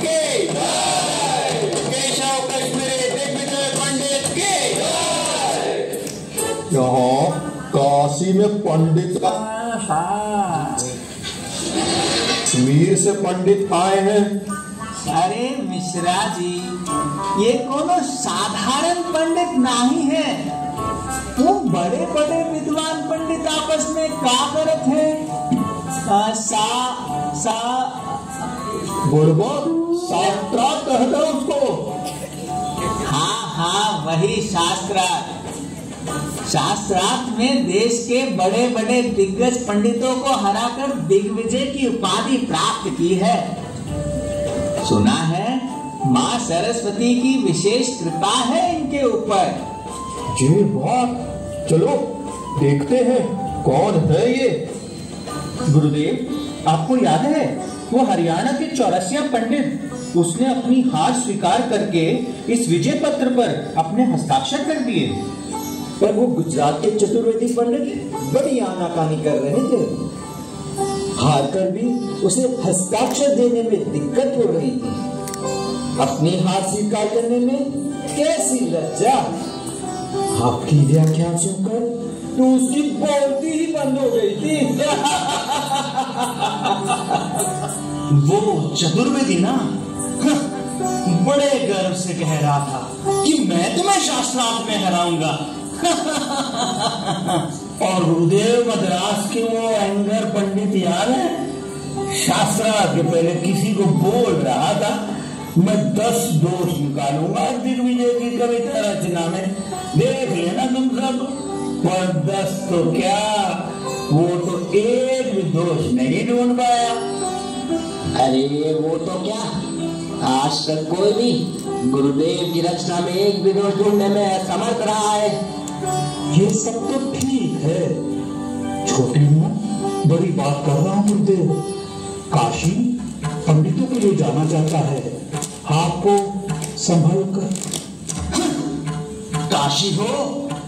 के केशव कश्मीरी दिग्विजय पंडित के। यहाँ काशी में पंडित का कश्मीर से पंडित आए हैं। अरे मिश्रा जी, ये कोनो साधारण पंडित नहीं है। तुम बड़े बड़े विद्वान पंडित आपस में क्या करत हैं? शास्त्रार्थ कहते हैं उसको। हाँ, वही शास्त्रार्थ। शास्त्रार्थ में देश के बड़े बड़े दिग्गज पंडितों को हराकर दिग्विजय की उपाधि प्राप्त की है। सुना है माँ सरस्वती की विशेष कृपा है इनके ऊपर। जी बात, चलो देखते हैं कौन है ये। गुरुदेव, आपको याद है वो हरियाणा के चौरसिया पंडित, उसने अपनी हार स्वीकार करके इस विजय पत्र पर अपने हस्ताक्षर कर दिए। पर वो गुजरात के चतुर्वेदी पंडित बड़ी आनाकानी कर रहे थे। हार कर भी उसे हस्ताक्षर देने में दिक्कत हो रही थी। अपनी हार स्वीकार करने में कैसी लज्जा। आपकी व्याख्या सुनकर तो उसकी बोलती ही बंद हो गई थी। वो चतुर्वेदी ना, बड़े गर्व से कह रहा था कि मैं तुम्हें शास्त्रार्थ में हराऊंगा। और गुरुदेव, मद्रास के वो एंगर पंडित याद है, शास्त्रार्थ के पहले किसी को बोल रहा था मैं 10 दोष निकालूंगा दिग्विजय की कविता रचना में, देख लेना तुम सब। पर 10 तो क्या, वो तो एक भी दोष नहीं ढूंढ पाया। अरे वो तो क्या, आज तक कोई भी गुरुदेव की रचना में एक भी दोष ढूंढने में असमर्थ रहा है। ये सब तो ठीक है, छोटी उम्र बड़ी बात कर रहा हूँ गुरुदेव। काशी पंडितों के लिए जाना चाहता है, आपको संभल कर। काशी हो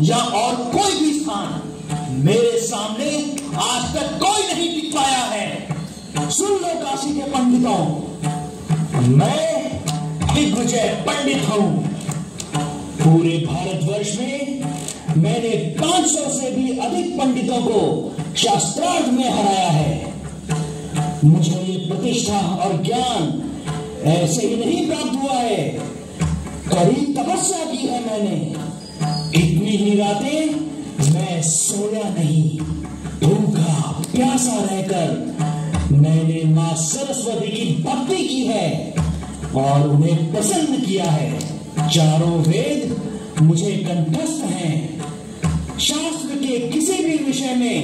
या और कोई भी स्थान, मेरे सामने आज तक कोई नहीं टिक पाया है। सुन लो काशी के पंडितों, मैं दिग्विजय पंडित हूँ। पूरे भारतवर्ष में मैंने 500 से भी अधिक पंडितों को शास्त्रार्थ में हराया है। मुझे ये प्रतिष्ठा और ज्ञान ऐसे ही नहीं प्राप्त हुआ है, कड़ी तपस्या की है मैंने। इतनी ही रातें मैं सोया नहीं, भूखा प्यासा रहकर मैंने माँ सरस्वती की भक्ति की है और उन्हें प्रसन्न किया है। चारों वेद मुझे कंठस्थ हैं। शास्त्र के किसी भी विषय में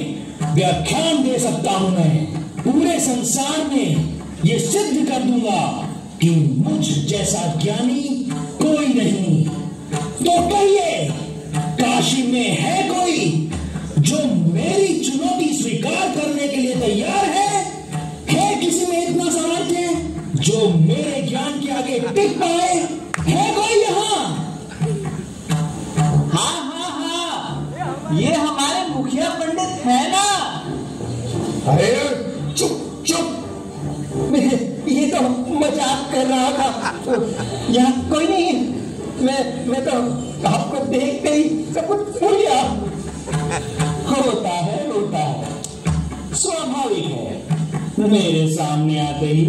व्याख्यान दे सकता हूं मैं। पूरे संसार में ये सिद्ध कर दूंगा कि मुझ जैसा ज्ञानी कोई नहीं। तो कहिए, काशी में है कोई जो मेरी चुनौती स्वीकार करने के लिए तैयार है? है किसी में इतना सामर्थ्य जो मेरे ज्ञान के आगे टिक पाए? है कोई यहाँ? हाँ, ये हमारे मुखिया पंडित है ना। अरे चुप चुप, ये तो मजाक कर रहा था। यहाँ कोई नहीं, मैं तो आपको देखते ही सब कुछ भूल गया। होता है, स्वाभाविक है। मेरे सामने आते ही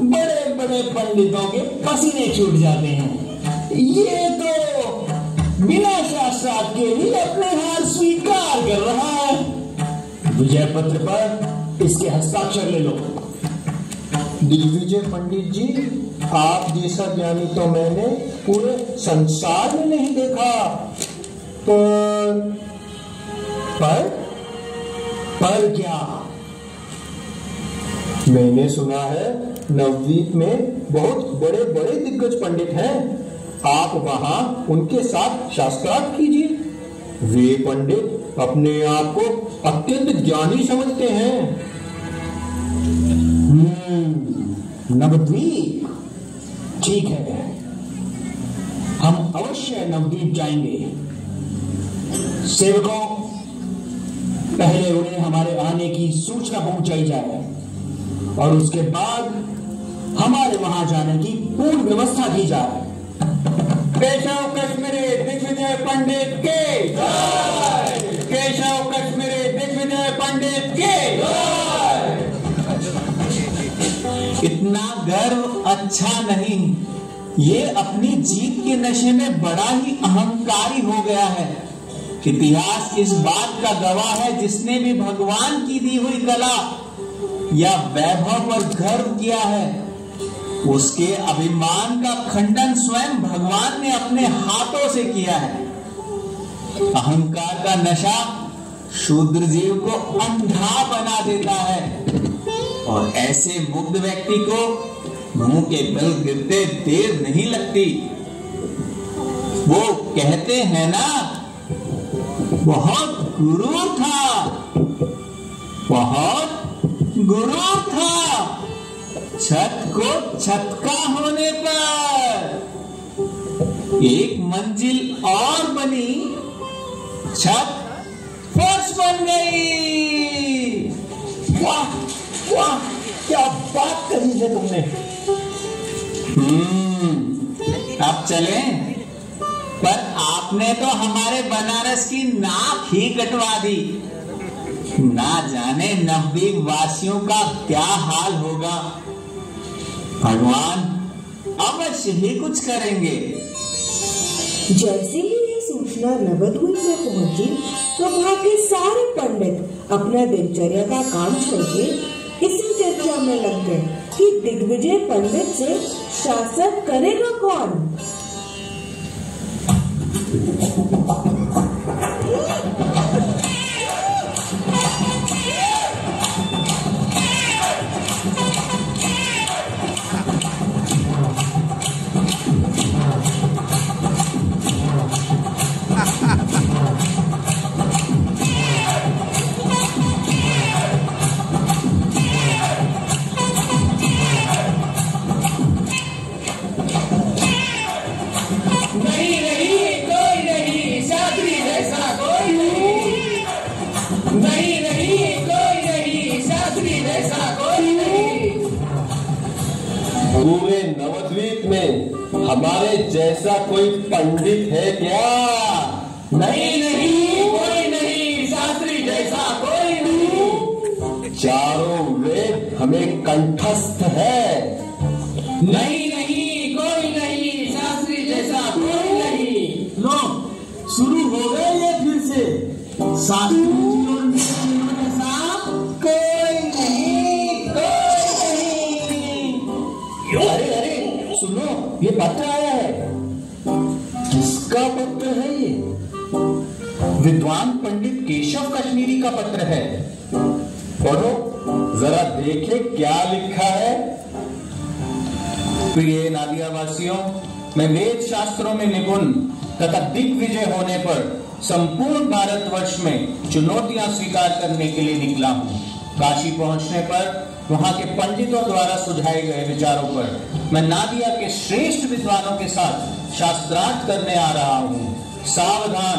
बड़े बड़े पंडितों के पसीने छूट जाते हैं। ये तो बिना शास्त्रार्थ के ही अपने हार स्वीकार कर रहा है। विजय पत्र पर इसके हस्ताक्षर ले लो। दिग्विजय पंडित जी, आप जैसा ज्ञानी तो मैंने पूरे संसार में नहीं देखा। पर क्या? मैंने सुना है नवद्वीप में बहुत बड़े बड़े दिग्गज पंडित हैं। आप वहां उनके साथ शास्त्रार्थ कीजिए। वे पंडित अपने आप को अत्यंत ज्ञानी समझते हैं। नवद्वीप, ठीक है, हम अवश्य नवद्वीप जाएंगे। सेवकों, पहले उन्हें हमारे आने की सूचना पहुंचाई जाए और उसके बाद हमारे वहां जाने की पूर्ण व्यवस्था की जाए। केशव कश्मीरी दिग्विजय पंडित के केशव कश्मीरी दिग्विजय पंडित के इतना गर्व अच्छा नहीं, ये अपनी जीत के नशे में बड़ा ही अहंकारी हो गया है। इतिहास इस बात का गवाह है, जिसने भी भगवान की दी हुई कला या वैभव पर गर्व किया है, उसके अभिमान का खंडन स्वयं भगवान ने अपने हाथों से किया है। अहंकार का नशा शूद्र जीव को अंधा बना देता है और ऐसे मुग्ध व्यक्ति को मुंह के बल गिरते देर नहीं लगती। वो कहते हैं ना, बहुत गुरूर था, बहुत गुरूर था, छत को छतका होने पर एक मंजिल और बनी, छत फर्श बन गई। वाह वाह, क्या बात कही है तुमने। अब चलें? पर आपने तो हमारे बनारस की नाक ही कटवा दी। ना जाने नवद्वीप वासियों का क्या हाल होगा। भगवान अवश्य ही कुछ करेंगे। जैसे ही ये सूचना नवद्वीप में पहुंची तो वहाँ के सारे पंडित अपना दिनचर्या का काम छोड़ के इसी चर्चा में लग गए कि दिग्विजय पंडित से शासन करेगा कौन। पूरे नवद्वीप में हमारे जैसा कोई पंडित है क्या? नहीं नहीं, कोई नहीं, शास्त्री जैसा कोई नहीं। चारों वेद हमें कंठस्थ है। नहीं नहीं, कोई नहीं, शास्त्री जैसा कोई नहीं। लो, शुरू हो गए ये फिर से। शास्त्री जी और मेरे जैसा कोई नहीं, कोई नहीं। अरे अरे सुनो, ये पत्र आया है। किसका पत्र है ये? विद्वान पंडित केशव कश्मीरी का पत्र है। पढ़ो जरा, देखे क्या लिखा है। प्रिय नादियावासियों, मैं वेद शास्त्रों में निपुण तथा दिग्विजय होने पर संपूर्ण भारतवर्ष में चुनौतियां स्वीकार करने के लिए निकला हूँ। काशी पहुंचने पर वहां के पंडितों द्वारा सुझाए गए विचारों पर मैं नादिया के श्रेष्ठ विद्वानों के साथ शास्त्रार्थ करने आ रहा हूँ। सावधान,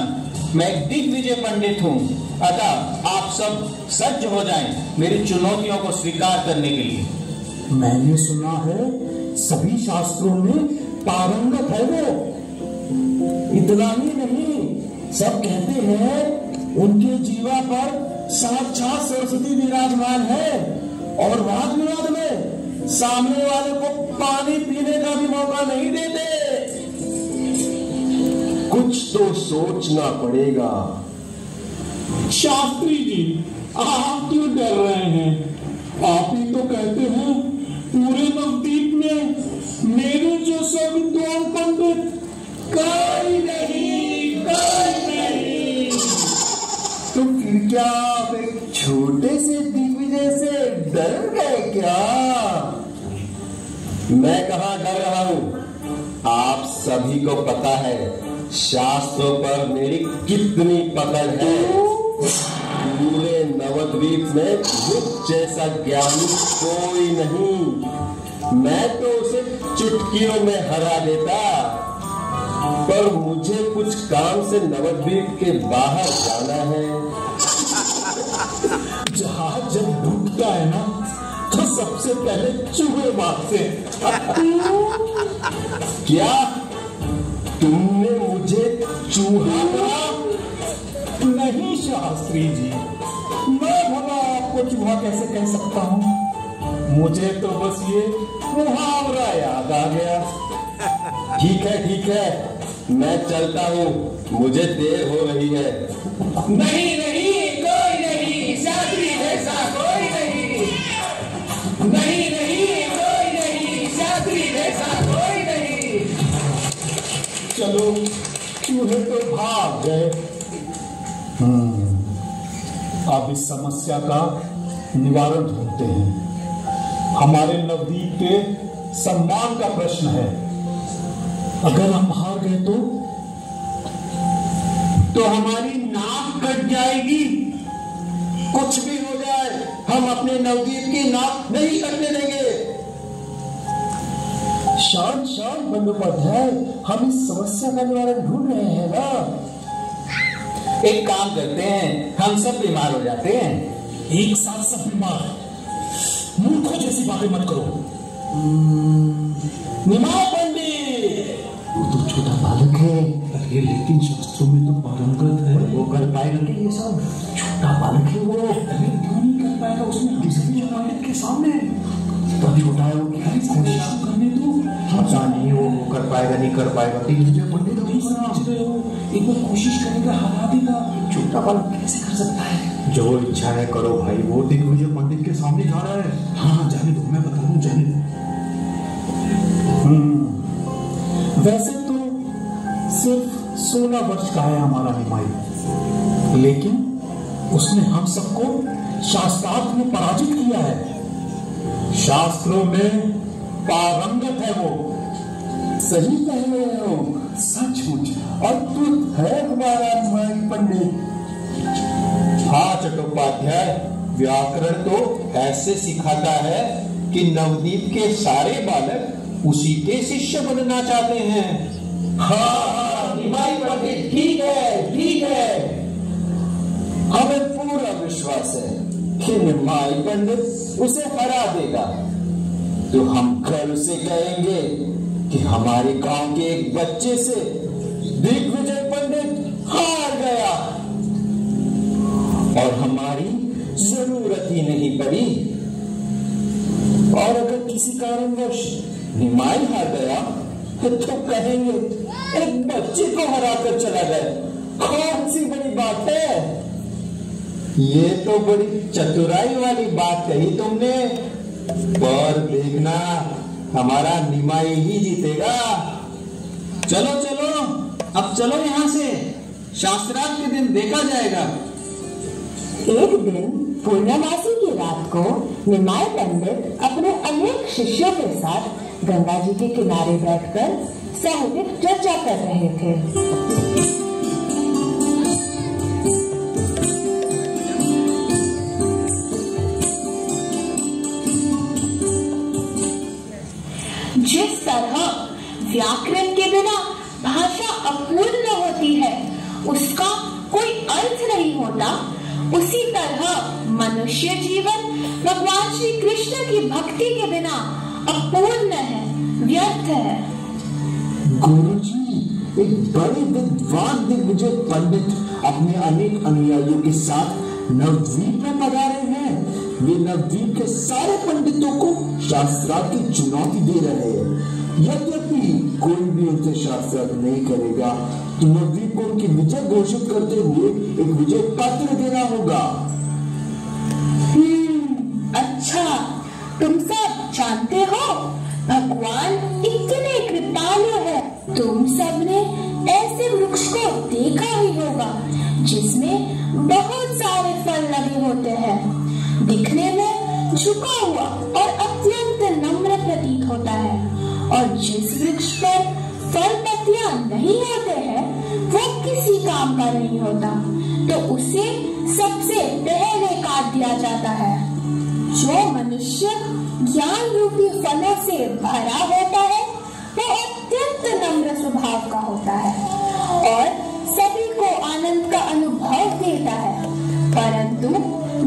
मैं एक दिग्विजय पंडित हूँ, अतः आप सब सज्ज हो जाएं मेरी चुनौतियों को स्वीकार करने के लिए। मैंने सुना है सभी शास्त्रों में पारंगत है वो। इतना ही नहीं, सब कहते हैं उनके जीवा पर साक्षात सरस्वती विराजमान है और वाद विवाद में सामने वाले को पानी पीने का भी मौका नहीं देते। कुछ तो सोचना पड़ेगा। शास्त्री जी, आप क्यों डर रहे हैं? आप ही तो कहते हैं पूरे नवद्वीप में मेरे जैसा विद्वान पंडित कोई नहीं, कोई नहीं। तो फिर क्या आप एक छोटे से दिग्विजय से डर गए क्या? मैं कहाँ डर रहा हूँ? आप सभी को पता है शास्त्रों पर मेरी कितनी पकड़ है। पूरे नवद्वीप में मुझ जैसा ज्ञानी कोई नहीं। मैं तो उसे चुटकियों में हरा देता, पर मुझे कुछ काम से नवद्वीप के बाहर जाना है। जहाज जब डूबता है ना, तो सबसे पहले चूहे मारते हैं। क्या तुमने मुझे चूहा कहा? नहीं शास्त्री जी, मैं भला आपको चूहा कैसे कह सकता हूँ? मुझे तो बस ये मुहावरा याद आ गया। ठीक है, मैं चलता हूँ, मुझे देर हो रही है। नहीं नहीं, कोई नहीं, शास्त्री जैसा कोई नहीं। नहीं नहीं, कोई नहीं, शास्त्री जैसा कोई नहीं। चलो, चूहे तो भाग गए। अब इस समस्या का निवारण ढूंढते हैं। हमारे नवदीप के सम्मान का प्रश्न है। अगर हम हार गए तो हमारी नाक कट जाएगी। कुछ भी हो जाए, हम अपने नवदीप की नाक नहीं कटने देंगे। शांत बंदोपाध्याय, हम इस समस्या का निवारण ढूंढ रहे हैं ना। एक काम करते हैं, हम सब बीमार हो जाते हैं। एक साथ सब बीमार? मूर्खों जैसी बातें मत करो। निमाय पंडित, वो तो छोटा बालक है। अरे लेकिन शास्त्रों में तो पारंगत है। वो कर पाएगा कि ये सब? छोटा बालक है वो। अरे क्यों नहीं कर पाएगा? उसने हम सभी पंडित के सामने तो छोटा है वो, क्या करने दो। पता नहीं वो कर पाएगा नहीं कर पाएगा। पंडित एक बार कोशिश करेगा, हरा देगा। छोटा बालक कैसे कर सकता है? जो इच्छा है करो भाई। वो दिग्विजय पंडित के सामने जा रहा है। हाँ जाने दो, मैं बता दूं, जाने दो। वैसे तो सिर्फ 16 वर्ष का है हमारा निमाई, लेकिन उसने हम सबको शास्त्रार्थ में पराजित किया है। शास्त्रों में पारंगत है वो। सही कह रहे हो, सचमुच अद्भुत है हमारा निमाई पंडित। हाँ चट्टोपाध्याय, व्याकरण तो ऐसे सिखाता है कि नवदीप के सारे बालक उसी के शिष्य बनना चाहते हैं। हाँ निमाई पंडित, ठीक है। हमें पूरा विश्वास है कि निमाई पंडित उसे हरा देगा। तो हम गर्व से कहेंगे कि हमारे गांव के एक बच्चे से दिग्विजय पंडित हार गया और हमारी जरूरत ही नहीं पड़ी। और अगर किसी कारणवश निमाई हार गया तो कहेंगे एक बच्चे को हराकर चला गया। कौन सी बड़ी बात है? ये तो बड़ी चतुराई वाली बात कही तुमने। पर देखना, हमारा निमाई ही जीतेगा। चलो अब चलो यहाँ से, शास्त्रार्थ के दिन देखा जाएगा। एक दिन पूर्णमासी की रात को निमाय पंडित अपने अनेक शिष्यों के साथ गंगा जी के किनारे बैठकर साहित्यिक चर्चा कर रहे थे। जिस तरह व्याकरण के बिना भाषा अपूर्ण होती है, उसका कोई अर्थ नहीं होता, उसी तरह मनुष्य जीवन भगवान श्री कृष्ण की भक्ति के बिना अपूर्ण है, व्यर्थ है। गुरुजी, एक बड़े विद्वान दिग्विजय पंडित अपने अनेक अनुयायियों के साथ नवद्वीप में पधारे हैं। वे नवद्वीप के सारे पंडितों को शास्त्रार्थ की चुनौती दे रहे हैं। यद्यपि कोई भी उनसे शास्त्रार्थ नहीं करेगा तो नवद्वीप को उनकी विजय घोषित करते हुए एक विजय पत्र देना होगा। अच्छा, तुम सब जानते हो भगवान इतने कृपालु है। तुम सबने ऐसे वृक्ष को देखा ही होगा जिसमें बहुत सारे फल लगे होते हैं। दिखने में झुका हुआ और अत्यंत नम्र प्रतीत होता है, और जिस वृक्ष पर फल पत्तियां नहीं होते हैं वो किसी काम का नहीं होता, तो उसे सबसे पहले काट दिया जाता है। जो मनुष्य ज्ञान रूपी फलों से भरा होता है वो अत्यंत नम्र स्वभाव का होता है और सभी को आनंद का अनुभव देता है। परंतु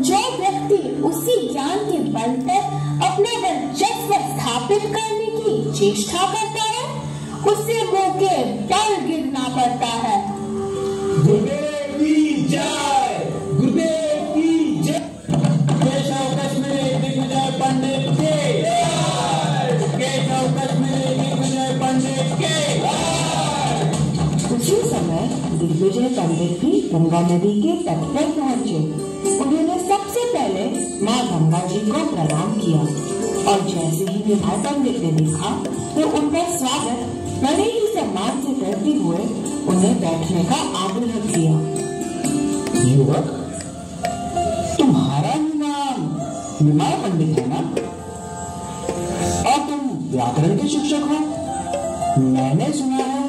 जो व्यक्ति उसी ज्ञान के बल पर अपने चेष्टा करता है उससे मुंह के बल गिरना पड़ता है। गुरुदेव की जय, गुरुदेव की जय। केशव कश्मीरी दिग्विजय पंडित के, केशव कश्मीरी दिग्विजय पंडित के। उसी समय दिग्विजय पंडित भी गंगा नदी के तट पर पहुँचे। उन्होंने सबसे पहले माँ गंगा जी को प्रणाम किया और जैसे ही विजय पंडित ने देखा तो उनका स्वागत बड़े ही सम्मान से करते हुए उन्हें बैठने का आग्रह किया। युवक, तुम्हारा ही नाम विजय पंडित है ना? और तुम व्याकरण के शिक्षक हो। मैंने सुना है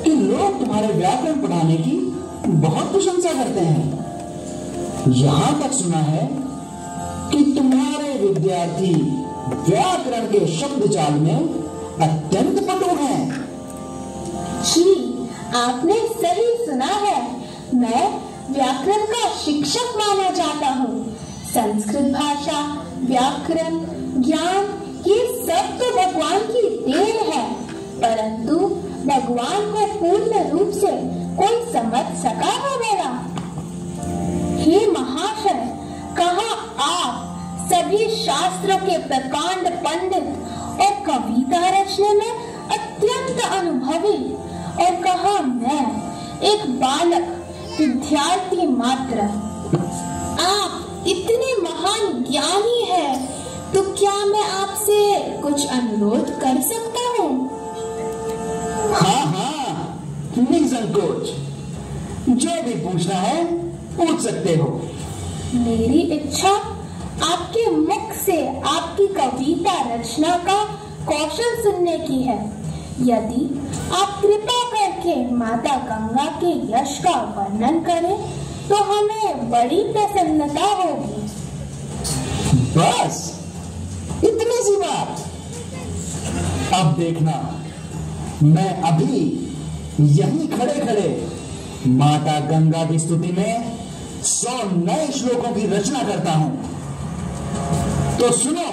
कि लोग तुम्हारे व्याकरण पढ़ाने की बहुत प्रशंसा करते हैं। यहाँ तक सुना है कि तुम्हारे विद्यार्थी व्याकरण के शब्द जाल में अत्यंत पटु हैं। जी, आपने सही सुना है। मैं व्याकरण का शिक्षक माना जाता हूँ। संस्कृत भाषा, व्याकरण, ज्ञान ये सब तो भगवान की देन है, परंतु भगवान को पूर्ण रूप से कोई समझ सका है मेरा? हे महाशय, कहाँ आप सभी शास्त्रों के प्रकांड पंडित और कविता रचने में अत्यंत अनुभवी, और कहाँ मैं एक बालक विद्यार्थी मात्र। आप इतने महान ज्ञानी हैं, तो क्या मैं आपसे कुछ अनुरोध कर सकता हूँ? हाँ हाँ, निसंकोच, जो भी पूछना है पूछ सकते हो। मेरी इच्छा आपके मुख से आपकी कविता रचना का कौशल सुनने की है। यदि आप कृपा करके माता गंगा के यश का वर्णन करें तो हमें बड़ी प्रसन्नता होगी। बस इतनी सी बात? अब देखना, मैं अभी यहीं खड़े खड़े माता गंगा की स्तुति में 100 नए श्लोकों की रचना करता हूं, तो सुनो।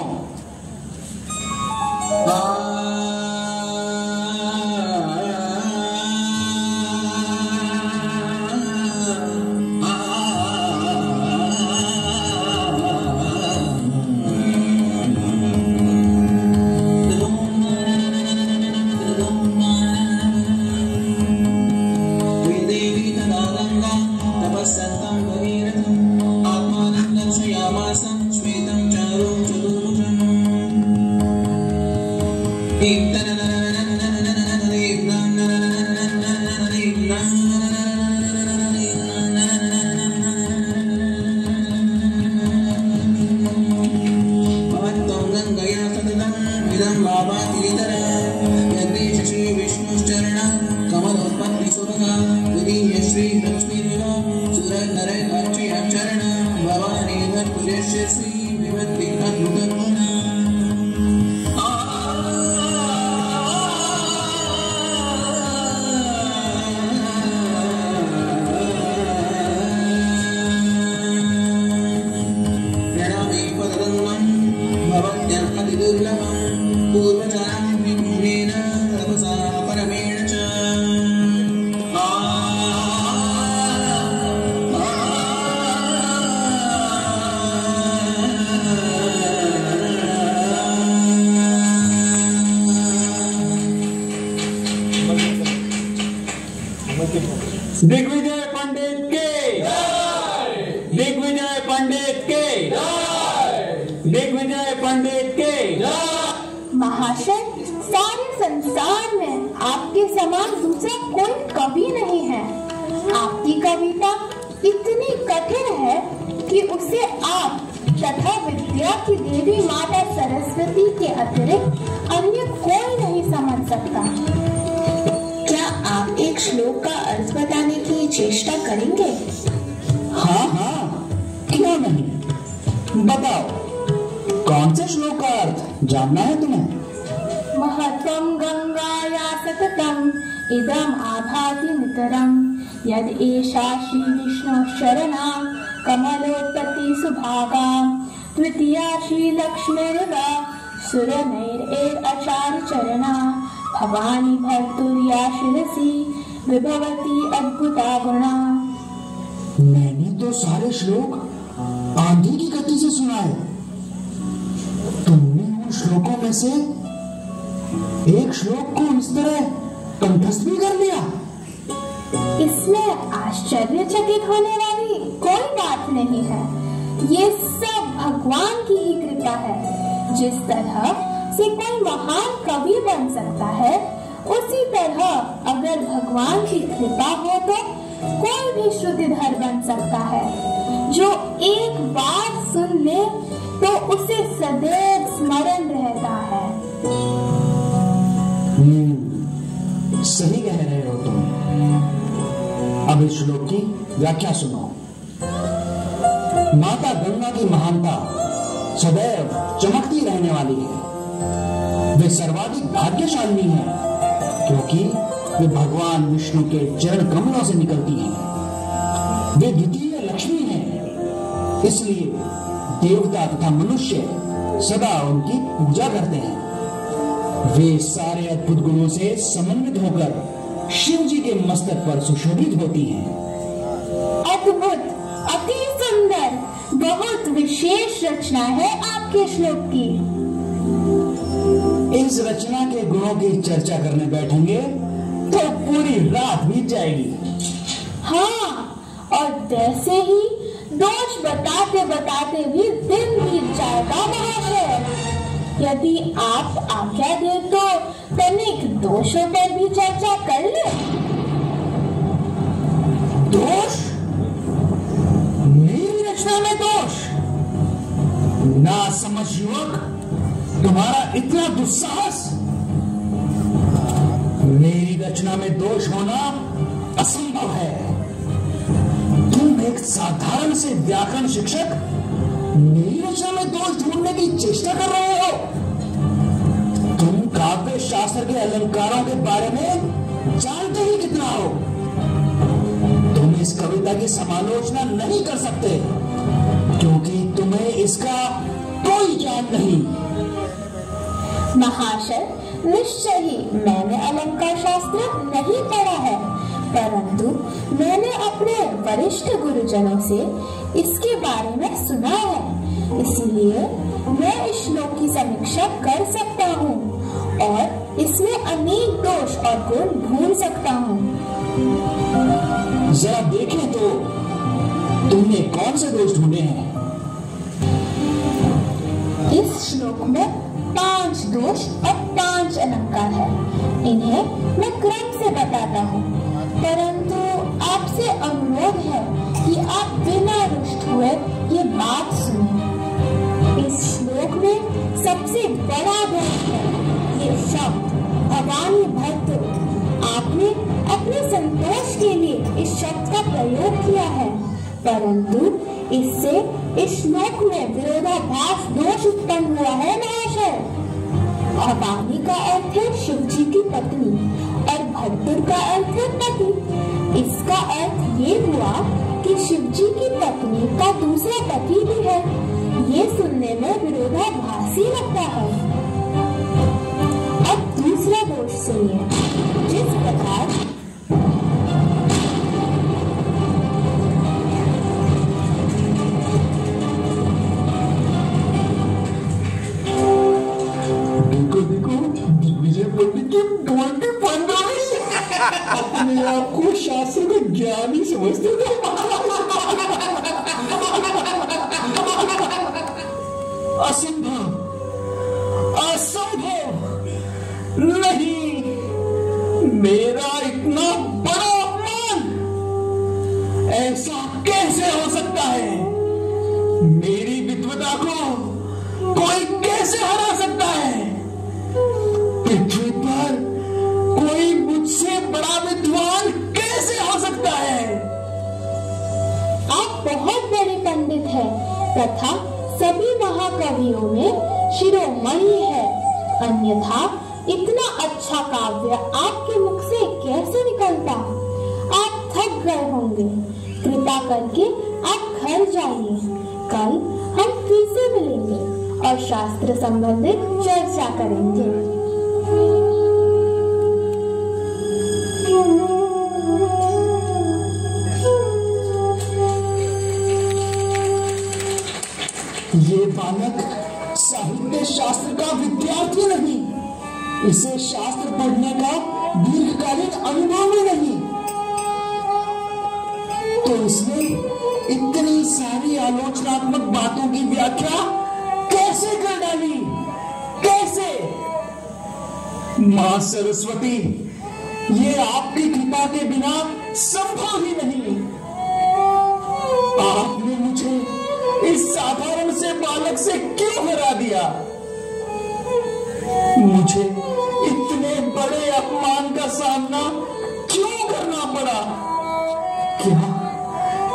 दिग्विजय पंडित के, दिग्विजय पंडित के, दिग्विजय पंडित के। महाशय, सारे संसार में आपके समान दूसरा कोई कवि नहीं है। आपकी कविता इतनी कठिन है कि उसे आप तथा विद्या की देवी माता सरस्वती के अतिरिक्त अन्य कोई नहीं समझ सकता। क्या आप एक श्लोक का अर्थ बताने की चेष्टा करेंगे? हाँ हाँ, क्यों नहीं, बताओ, कौन से श्लोक का अर्थ जानना है तुम्हें? महत्वं गंगाया सततम इदम आभाति नितरम यद एषा श्री विष्णु शरणा कमलोत्पत्ति सुभागा द्वितीया श्री लक्ष्मीर्वा सुरनैर आचार्य चरणा भवानी भर्तुर्या शिरसी विभवती अद्भुता गुणा। मैंने तो सारे श्लोक आंधी की गति से सुनाए, तुमने उन श्लोकों में से एक श्लोक को इस तरह कंठस्थ भी कर लिया। इसमें आश्चर्यचकित होने वाली कोई बात नहीं है, ये सब भगवान की ही कृपा है। जिस तरह से कोई महान कवि बन सकता है, उसी तरह अगर भगवान की कृपा हो तो कोई भी श्रुतिधर बन सकता है। जो एक बार सुन ले तो उसे सदैव स्मरण रहता है। सही कह रहे हो तुम। अब इस श्लोक की व्याख्या सुनो। माता गंगा की महानता सदैव चमकती रहने वाली है। वे सर्वाधिक भाग्यशाली हैं, क्योंकि वे भगवान विष्णु के चरण कमलों से निकलती हैं। वे द्वितीय लक्ष्मी हैं, इसलिए देवता तथा मनुष्य सदा उनकी पूजा करते हैं। वे सारे अद्भुत गुणों से समन्वित होकर शिव जी के मस्तक पर सुशोभित होती हैं। अद्भुत, अति सुंदर, बहुत विशेष रचना है आपके श्लोक की। इस रचना के गुणों की चर्चा करने बैठेंगे तो पूरी रात बीत जाएगी। हाँ, और वैसे ही दोष बताते बताते भी दिन बीत जाएगा महाशय। यदि आप आज्ञा दे तो तनिक दोषों पर भी चर्चा कर ले। दोष? मेरी रचना में दोष? ना समझ युवक, तुम्हारा इतना दुस्साहस। मेरी रचना में दोष होना असंभव है। तुम एक साधारण से व्याकरण शिक्षक मेरी रचना में दोष ढूंढने की चेष्टा कर रहे हो। तुम काव्य शास्त्र के अलंकारों के बारे में जानते ही कितना हो। तुम इस कविता की समालोचना नहीं कर सकते, क्योंकि तुम्हें इसका कोई ज्ञान नहीं। महाशय, निश्चय ही मैंने अलंकार शास्त्र नहीं पढ़ा है, परंतु मैंने अपने वरिष्ठ गुरुजनों से इसके बारे में सुना है। इसीलिए मैं इस श्लोक की समीक्षा कर सकता हूँ और इसमें अनेक दोष और गुण ढूंढ सकता हूँ। जरा देखें तो तुमने कौन से दोष ढूंढे हैं? इस श्लोक में 5 दोष और 5 अलंकार है। इन्हें मैं क्रम से बताता हूँ, परंतु आपसे अनुरोध है कि आप बिना रुष्ट हुए ये बात सुनें। इस श्लोक में सबसे बड़ा दोष है ये शब्द भवानी भक्त। आपने अपने संतोष के लिए इस शब्द का प्रयोग किया है, परंतु इससे इस श्लोक में विरोधाभास दोष उत्पन्न हुआ है महाशय। भवानी का अर्थ है शिव जी की पत्नी और भट्टुर का अर्थ है पति। इसका अर्थ ये हुआ कि शिव जी की पत्नी का दूसरा पति भी है। ये सुनने में विरोधाभासी लगता है। अब दूसरा दोष सुनिए। जिस प्रकार अपने आप को शास्त्र का ज्ञानी समझते थे। असंभव, असंभव नहीं। मेरा इतना बड़ा अपमान ऐसा कैसे हो सकता है? मेरी विद्वता को कोई कैसे हरा सकता है? पृथ्वी पर कोई मुझसे बड़ा विद्वान कैसे हो सकता है? आप बहुत बड़े पंडित हैं तथा सभी महाकवियों में शिरोमणि है, अन्यथा इतना अच्छा काव्य आपके मुख से कैसे निकलता? आप थक गए होंगे। कृपा करके आप घर जाइए। कल हम फिर से मिलेंगे और शास्त्र संबंधित चर्चा करेंगे। ये बालक साहित्य शास्त्र का विद्यार्थी नहीं, इसे शास्त्र पढ़ने का दीर्घकालीन अनुभव भी नहीं, तो इसने इतनी सारी आलोचनात्मक बातों की व्याख्या कैसे कर डाली? कैसे? मां सरस्वती, ये आपकी कृपा के बिना संभव ही नहीं। आपने मुझे इस साधारण से बालक से क्यों हरा दिया? मुझे इतने बड़े अपमान का सामना क्यों करना पड़ा?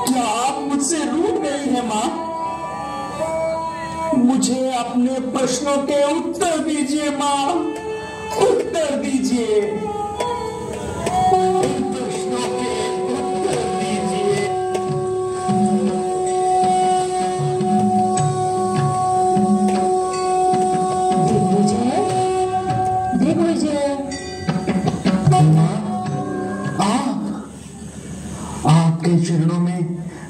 क्या आप मुझसे रूठ गई हैं मां? मुझे अपने प्रश्नों के उत्तर दीजिए मां, उत्तर दीजिए। प्रश्नों के उत्तर दीजिए। आपके चरणों में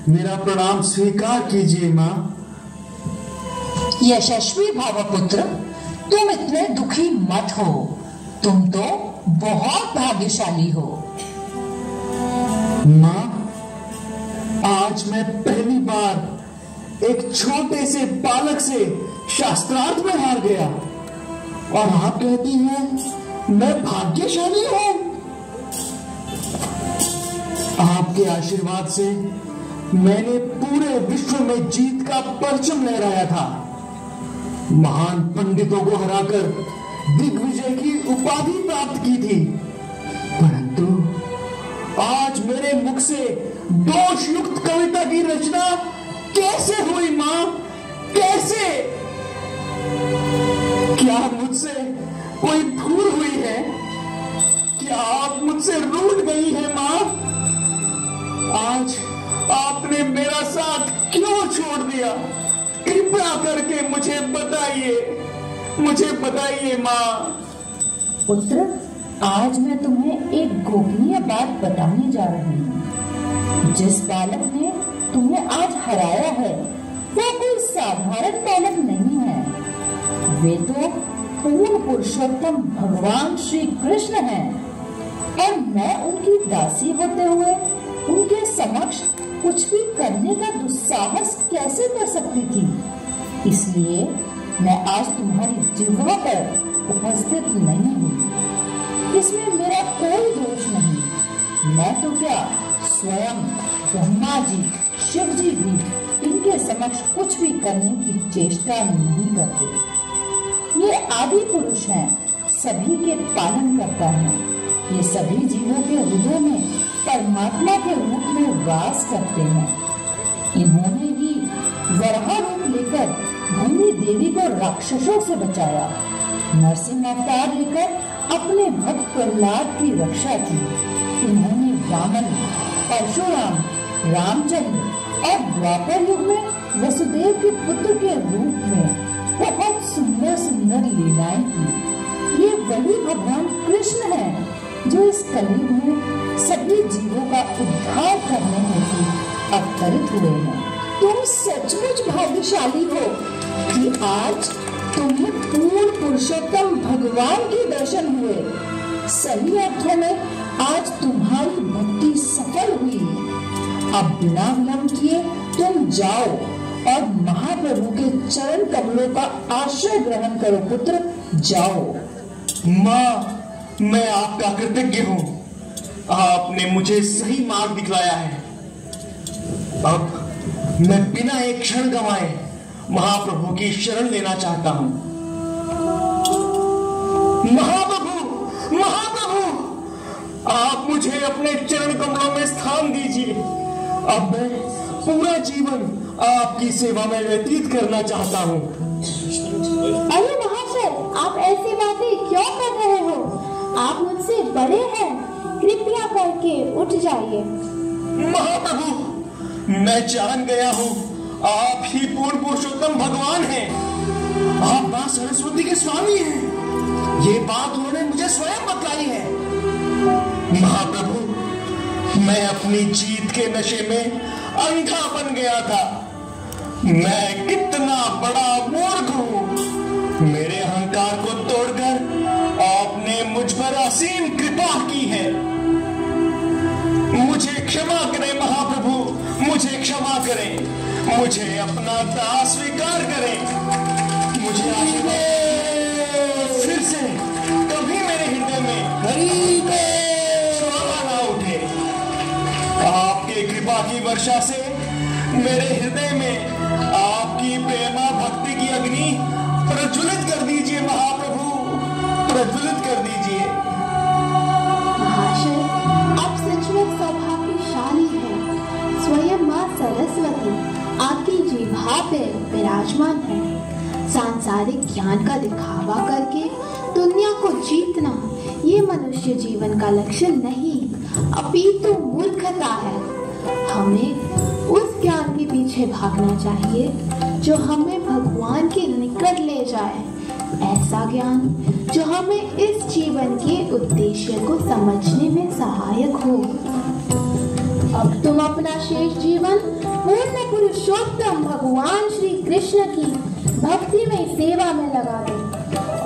मेरा प्रणाम स्वीकार कीजिए मां। यशस्वी भावपुत्र, तुम इतने दुखी मत हो, तुम तो बहुत भाग्यशाली हो। मां, आज मैं पहली बार एक छोटे से बालक से शास्त्रार्थ में हार गया और आप कहती हैं मैं भाग्यशाली हूं। आपके आशीर्वाद से मैंने पूरे विश्व में जीत का परचम लहराया था, महान पंडितों को हराकर दिग्विजय की उपाधि प्राप्त की थी, परंतु आज मेरे मुख से दोष युक्त कविता की रचना कैसे हुई मां? कैसे? क्या मुझसे कोई भूल हुई है? क्या आप मुझसे रूठ गई हैं मां? आज आपने मेरा साथ क्यों छोड़ दिया? कृपया करके मुझे बताइए मां। पुत्र, आज मैं तुम्हें एक गोपनीय बात बताने जा रही हूँ। जिस बालक ने तुम्हें आज हराया है वो कोई साधारण बालक नहीं है, वे तो पूर्ण पुरुषोत्तम भगवान श्री कृष्ण हैं, और मैं उनकी दासी होते हुए उनके समक्ष कुछ भी करने का दुस्साहस कैसे कर सकती थी? इसलिए मैं आज तुम्हारी जिह्वा पर उपस्थित नहीं हूँ। इसमें मेरा कोई दोष नहीं। मैं तो क्या, स्वयं ब्रह्मा जी, शिव जी भी इनके समक्ष कुछ भी करने की चेष्टा नहीं करते। ये आदि पुरुष हैं, सभी के पालन करता है। ये सभी जीवों के हृदय में परमात्मा के रूप में वास करते हैं। इन्होंने ही वराह रूप लेकर भूमि देवी को राक्षसों से बचाया, नरसिंह अवतार लेकर अपने भक्त प्रहलाद की रक्षा की। इन्होंने वामन, परशुराम, रामचंद्र और द्वापर युग में वसुदेव के पुत्र के रूप में बहुत सुंदर सुंदर लीलाएं की। ये वही भगवान कृष्ण हैं जो इस कलयुग में सभी जीवों का उद्धार करने हेतु अवतरित हुए हैं। तुम सचमुच भाग्यशाली हो कि आज तुम्हें पूर्ण पुरुषोत्तम भगवान के दर्शन हुए। सही अर्थों में आज तुम्हारी भक्ति सफल हुई। अब बिना विलंब किए तुम जाओ और महाप्रभु के चरण कमलों का आश्रय ग्रहण करो। पुत्र, जाओ। माँ, मैं आपका कृतज्ञ हूँ। आपने मुझे सही मार्ग दिखलाया है। अब मैं बिना एक क्षण गंवाए महाप्रभु की शरण लेना चाहता हूँ। महाप्रभु, महाप्रभु, आप मुझे अपने चरण कमलों में स्थान दीजिए। अब मैं पूरा जीवन आपकी सेवा में व्यतीत करना चाहता हूँ। अरे महाशय, आप ऐसी बातें क्यों कर रहे हो? आप मुझसे बड़े हैं, कृपया करके उठ जाइए। महाप्रभु, मैं जान गया हूँ आप ही पूर्ण पुरुषोत्तम भगवान हैं। आप मां सरस्वती के स्वामी हैं। ये बात उन्होंने मुझे स्वयं बतलाई है। महाप्रभु, मैं अपनी जीत के नशे में अंधा बन गया था। मैं कितना बड़ा मूर्ख हूं। मेरे अहंकार को तोड़कर आपने मुझ पर असीम कृपा की है। मुझे क्षमा करें महाप्रभु, मुझे क्षमा करें। मुझे अपना दास स्वीकार करें। मुझे आशीर्वाद फिर से कभी मेरे हृदय में ज्वाला ना उठे। आपके कृपा की वर्षा से मेरे हृदय में आपकी प्रेमा भक्ति की अग्नि प्रज्वलित कर दीजिए महाप्रभु, प्रज्वलित कर दीजिए। महाशय, आप सचमुच सौभाग्यशाली हैं। स्वयं मां सरस्वती आपकी जिह्वा पे विराजमान है। सांसारिक ज्ञान का दिखावा करके दुनिया को जीतना ये मनुष्य जीवन का लक्ष्य नहीं, अपितु मूर्खता है। हमें उस ज्ञान के पीछे भागना चाहिए जो हमें भगवान के निकट ले जाए। ऐसा ज्ञान जो हमें इस जीवन के उद्देश्य को समझने में सहायक हो। अब तुम अपना शेष जीवन पूर्ण पुरुषोत्तम भगवान श्री कृष्ण की भक्ति में सेवा में लगा दो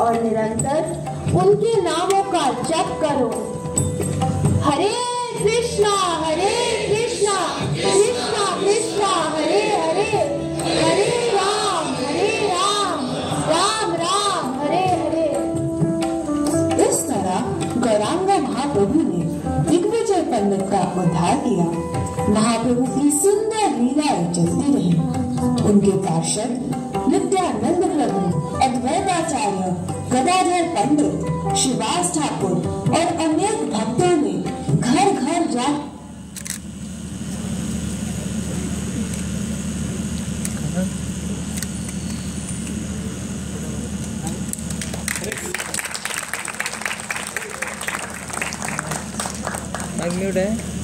और निरंतर उनके नामों का जप करो। हरे कृष्णा कृष्णा कृष्णा हरे हरे, हरे राम राम राम हरे हरे। इस तरह गौरांगा महाप्रभु ने दिग्विजय पंडित का उद्धार किया। महाप्रभु की सुंदर लीलाएं चलती रही। उनके पार्षद नित्यानंद प्रभु, अद्वैताचार्य, गदाधर पंडित, शिवास ठाकुर और अनेक भक्तों ने घर घर जा अनम्यूट है।